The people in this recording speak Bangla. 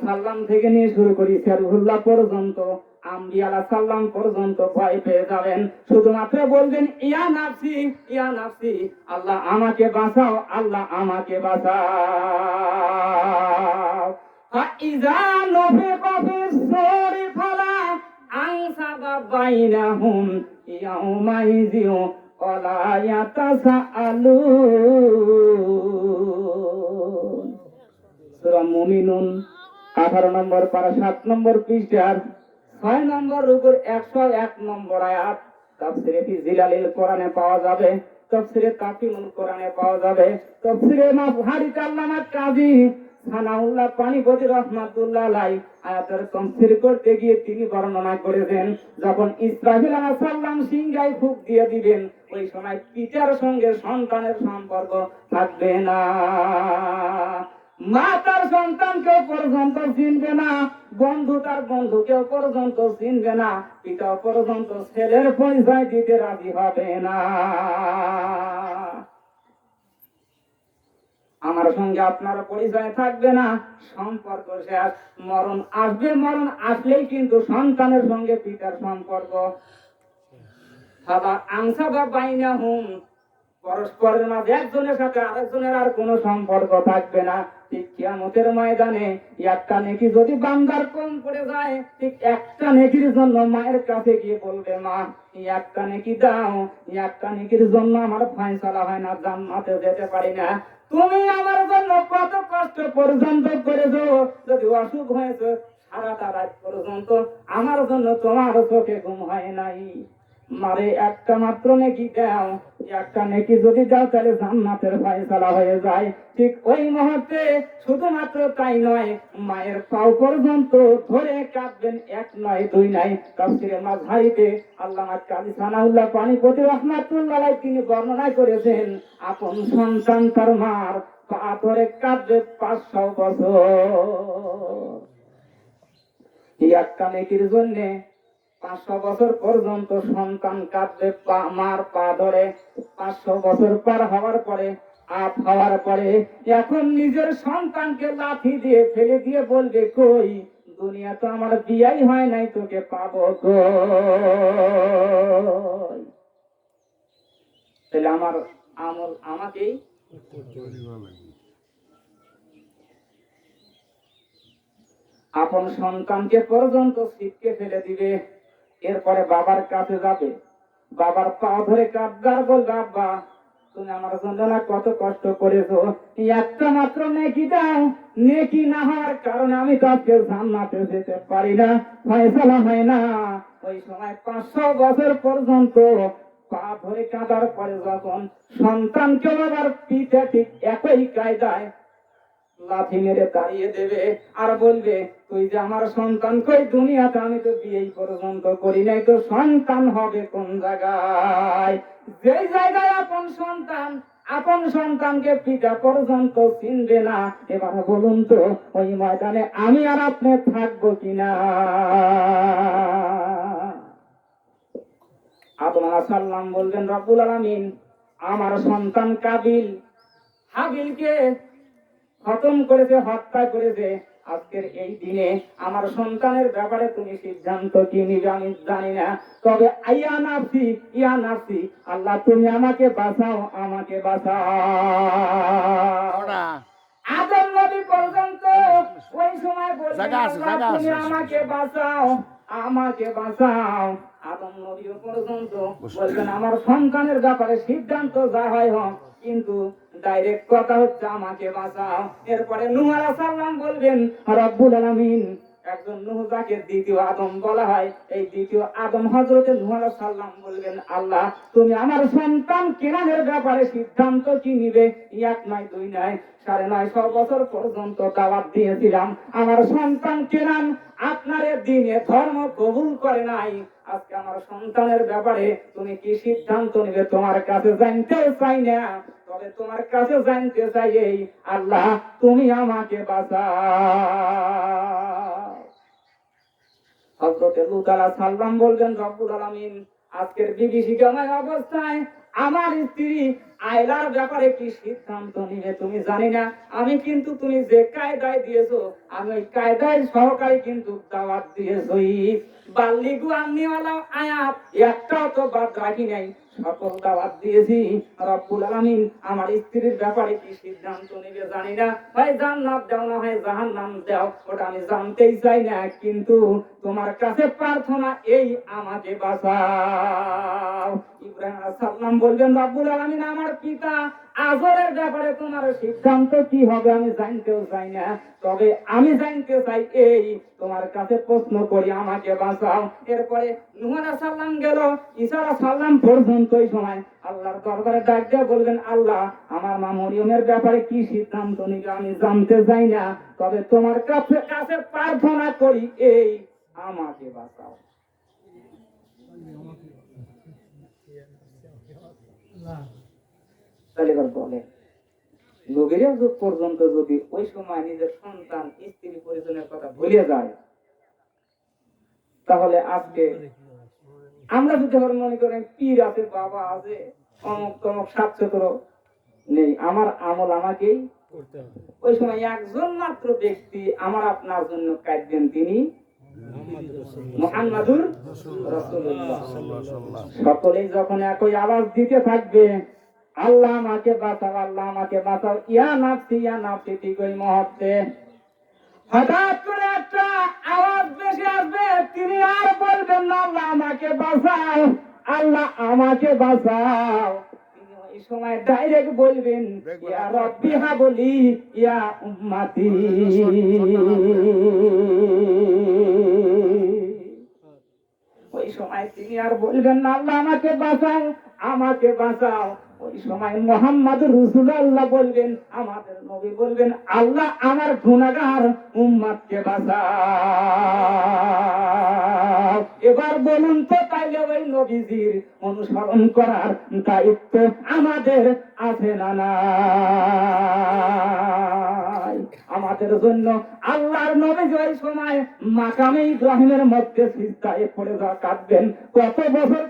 সাল্লাম থেকে নিয়ে শুরু করি রুহুল্লাহ পর্যন্ত, আম্বিয়া আলাইহিস সালাম পর্যন্ত ভয় পেয়ে যাবেন। শুধুমাত্র বলবেন ইয়া নাফসি ইয়া নাফসি, আল্লাহ আমাকে বাঁচাও, আল্লাহ আমাকে বাঁচাও। ফাইজা নুফিখা ফিস-সূরি ফালা আনসাবা বাইনাহুম ইয়াউমাইযিন ওয়ালা ইয়াতাসাআলুন। সূরা মুমিনুন 18 নম্বর পারা 7 নম্বর পৃষ্ঠার 6 নম্বর রুকুর 101 নম্বর আয়াত। তাফসীরে ফি জিলালিল কোরআনে পাওয়া যাবে, তাফসীরে তাফসীরুল কোরআনে পাওয়া যাবে, তাফসীরে মাফহারিত আল্লামা কাজী সানাউল্লাহ পানিপতি রাহমাতুল্লাহ আলাইহি আয়াতের তাফসীর করতে গিয়ে তিনি বর্ণনা করেছেন, যখন ইসরাফিল আলাইহিস সালাম সিংহায় ফুঁক দিয়ে দিবেন, ওই সময় পিতার সঙ্গে সন্তানের সম্পর্ক থাকবে না। মা তার সন্তানকেও পর্যন্ত চিনবে না, বন্ধু তার বন্ধুকেও পর্যন্ত চিনবে না, পিতা পর্যন্ত ছেলের পরিচয় দিতে রাজি হবে না। আমার সঙ্গে আপনার পরিচয় থাকবে না, সম্পর্ক শেষ। মরণ আসবে, মরণ আসলেই কিন্তু সন্তানের সঙ্গে পিতার সম্পর্ক। সাদা আনসাবা বাইনাহুম, পরস্পরের মাঝে একজনের সাথে আরেকজনের আর কোনো সম্পর্ক থাকবে না। ঠিক কিয়ামতের ময়দানে একটা নেকি যদি বান্দার কম পড়ে যায়, ঠিক একটা নেকির জন্য মায়ের কাছে গিয়ে বলবে, মা এই একটা নেকি দাও, এই একটা নেকির জন্য আমার ফয়সালা হয় না, জান্নাতে যেতে পারি না। তুমি আমার জন্য কত কষ্ট পর্যন্ত করেছো, যদি অসুখ হয়েছে সারাটা রাত পর্যন্ত আমার জন্য তোমার চোখে ঘুম হয় নাই। মারে একটা মাত্র নেকি দাও, একটা নেকি যদি দাও তাহলে জান্নাতের ফয়সালা হয়ে যায়। ঠিক ওই মুহূর্তে শুধুমাত্র তাই নয়, মায়ের পাও পর্যন্ত ধরে কাঁদবেন, এক নয় দুই নয়। তাফসীরে মাযহারিতে আল্লামা কাজী সানাউল্লাহ পানিপতি রাহমাতুল্লাহ আলাইহি তিনি বর্ণনা করেছেন, আপন সন্তান তার মার পা ধরে কাঁদবে 500 বছর। এই একটা নেকির জন্য 500 বছর পর্যন্ত সন্তান কাঁদবে মার পা ধরে। 500 বছর পার হওয়ার পরে, আপ হওয়ার পরে, এখন নিজের সন্তানকে লাঠি দিয়ে ফেলে দিয়ে বলবে, কই দুনিয়া তো আমার বিয়াই হয় নাই, তোকে পাবো কই? তাহলে আমার আমল আমাকেই আপন সন্তানকে পর্যন্ত ছিটকে ফেলে দিবে। এরপরে বাবার কাছে যাবে, বাবার পা ধরে কাঁদবার বলবে, আব্বা তুমি আমার জন্য না কত কষ্ট করেছো, একটা মাত্র নেকি দাও, নেকি না হওয়ার কারণে আমি তো আজকে জান্নাতে যেতে পারি না, ফয়সালা হয় না। ওই সময় 500 বছর পর্যন্ত পা ধরে কাঁদার পরে যখন সন্তানকেও আবার পিঠে ঠিক একই কায়দায় লাথি মেরে দাঁড়িয়ে দেবে আর বলবে, তুই যে আমার সন্তান কই দুনিয়াতে, আমি তো বিয়েই পর্যন্ত করি নাই, তো সন্তান হবে কোন জায়গায়? যেই জায়গায় আপন সন্তানকে পিতা পর্যন্ত চিনবে না, এবার বলুন তো ওই ময়দানে আমি আর আপনি থাকবো কিনা? আদম আলাইহিস সালাম বলবেন, রব্বুল আলামিন আমার সন্তান কাবিল হাবিলকে খতম করেছে, হত্যা করেছে, আজকের এই দিনে আমার সন্তানের ব্যাপারে তুমি সিদ্ধান্ত কি নিবে আমি জানি না, তবে ইয়া নাফসি ইয়া নাফসি, আল্লাহ তুমি আমাকে বাঁচাও, আমাকে বাঁচাও। আদম নবী পর্যন্ত ওই সময় বললেন, তুমি আমাকে বাঁচাও, আমাকে বাঁচাও। আদম নবী পর্যন্ত বলবেন আমার সন্তানের ব্যাপারে সিদ্ধান্ত যা হয় হোক, কিন্তু ডাইরেক্ট কথা হচ্ছে আমাকে বাঁচাও। এরপরে নূহ আলাইহিস সালাম বলবেন, রব্বুল আলামিন একজন নূহ যাকে দ্বিতীয় আদম বলা হয়, এই দ্বিতীয় আদম হযরতে নূহ আলাইহিস সালাম বলবেন, আল্লাহ তুমি আমার সন্তান কেনানের ব্যাপারে সিদ্ধান্ত কি নিবে? এক নয় দুই নয় 950 বছর পর্যন্ত দাওয়াত দিয়েছিলাম, আমার সন্তান কেনান আপনার দ্বীনে ধর্ম কবুল করে নাই, আজকে আমার সন্তানের ব্যাপারে তুমি কি সিদ্ধান্ত নিবে তোমার কাছে জানতে চাই না, তবে তোমার কাছে জানতে চাই এই আল্লাহ তুমি আমাকে বাঁচাও। হযরত লূত আলাইহিস সালাম বলবেন, রব্বুল আলামিন আজকের বিভীষিকাময় অবস্থায় আমার স্ত্রী আয়লার ব্যাপারে কি সিদ্ধান্ত নিবে তুমি জানি না, আমি কিন্তু তুমি যে কায়দায় দিয়েছো আমি ওই কায়দায় সহকারে কিন্তু দাওয়াত দিয়েছই। বাল্লিগু আমনিওয়ালা আয়াত একটাও তো বাদ রাখি নাই, সকল দাওয়াত দিয়েছি। রব্বুল আলামিন আমার স্ত্রীর ব্যাপারে কি সিদ্ধান্ত নেবে জানি না, হয় জান্নাত দাও না হয় জাহান্নাম দাও, ওটা আমি জানতেই চাই না, কিন্তু তোমার কাছে প্রার্থনা এই আমাকে বাঁচাও। ইব্রাহিম আলাইহিস সালাম বলবেন রব্বুল আলামিন আমার পিতা আজরের ব্যাপারে তোমার সিদ্ধান্ত কি হবে আমি জানতেও চাই না, তবে আমি জানতে চাই এই তোমার কাছে প্রশ্ন করি আমাকে বাঁচাও। এরপরে নূহ আলাইহিস সালাম গেল, ঈসা আলাইহিস সালাম পর্যন্ত এই সময় আল্লাহর দরবারে ডাক দিয়ে বলবেন আল্লাহ আমার মা মরিয়মের ব্যাপারে কি সিদ্ধান্ত নিবে আমি জানতে চাই না, তবে তোমার কাছে কাছে প্রার্থনা করি এই আমাকে বাঁচাও। তাহলে এবার বলে নবীর যুগ পর্যন্ত যদি ওই সময় নিজের সন্তান স্ত্রী পরিজনের কথা ভুলে যায়, তাহলে আজকে আমরা যদি মনে করেন পীর আছে বাবা আছে অমুক তমুক সাতচত্র নেই, আমার আমল আমাকেই করতে হবে। ওই সময় একজন মাত্র ব্যক্তি আমার আপনার জন্য কাঁদবেন, তিনি মুহাম্মাদুর রাসূলুল্লাহ। সকলেই যখন একই আওয়াজ দিতে থাকবে আল্লাহ আমাকে বাঁচাও আল্লাহ আমাকে বাঁচাও, ইয়া নাফসি, ঠিক ওই মুহূর্তে হঠাৎ করে একটা আওয়াজ ভেসে আসবে, তিনি আর বলবেন না আল্লাহ আমাকে বাঁচাও আল্লাহ আমাকে বাঁচাও, তিনি ওই সময় ডাইরেক্ট বলবেন ইয়া রব্বি হাবলি ইয়া উম্মতি। ওই সময় তিনি আর বলবেন না আল্লাহ আমাকে বাঁচাও আমাকে বাঁচাও, ওই সময় মুহাম্মদুর রাসূলুল্লাহ বলবেন, আমাদের নবী বলবেন আল্লাহ আমার গুনাহগার উম্মতকে বাঁচাও। এবার বলুন তো তাইলে ওই নবীজির অনুসরণ করার দায়িত্ব আমাদের আছে না নাই? আমাদের জন্য আল্লাহর নবী ওই সময় মাকামে ইব্রাহিমের মধ্যে সিজদায় পড়ে যা কাঁদবেন, কত বছর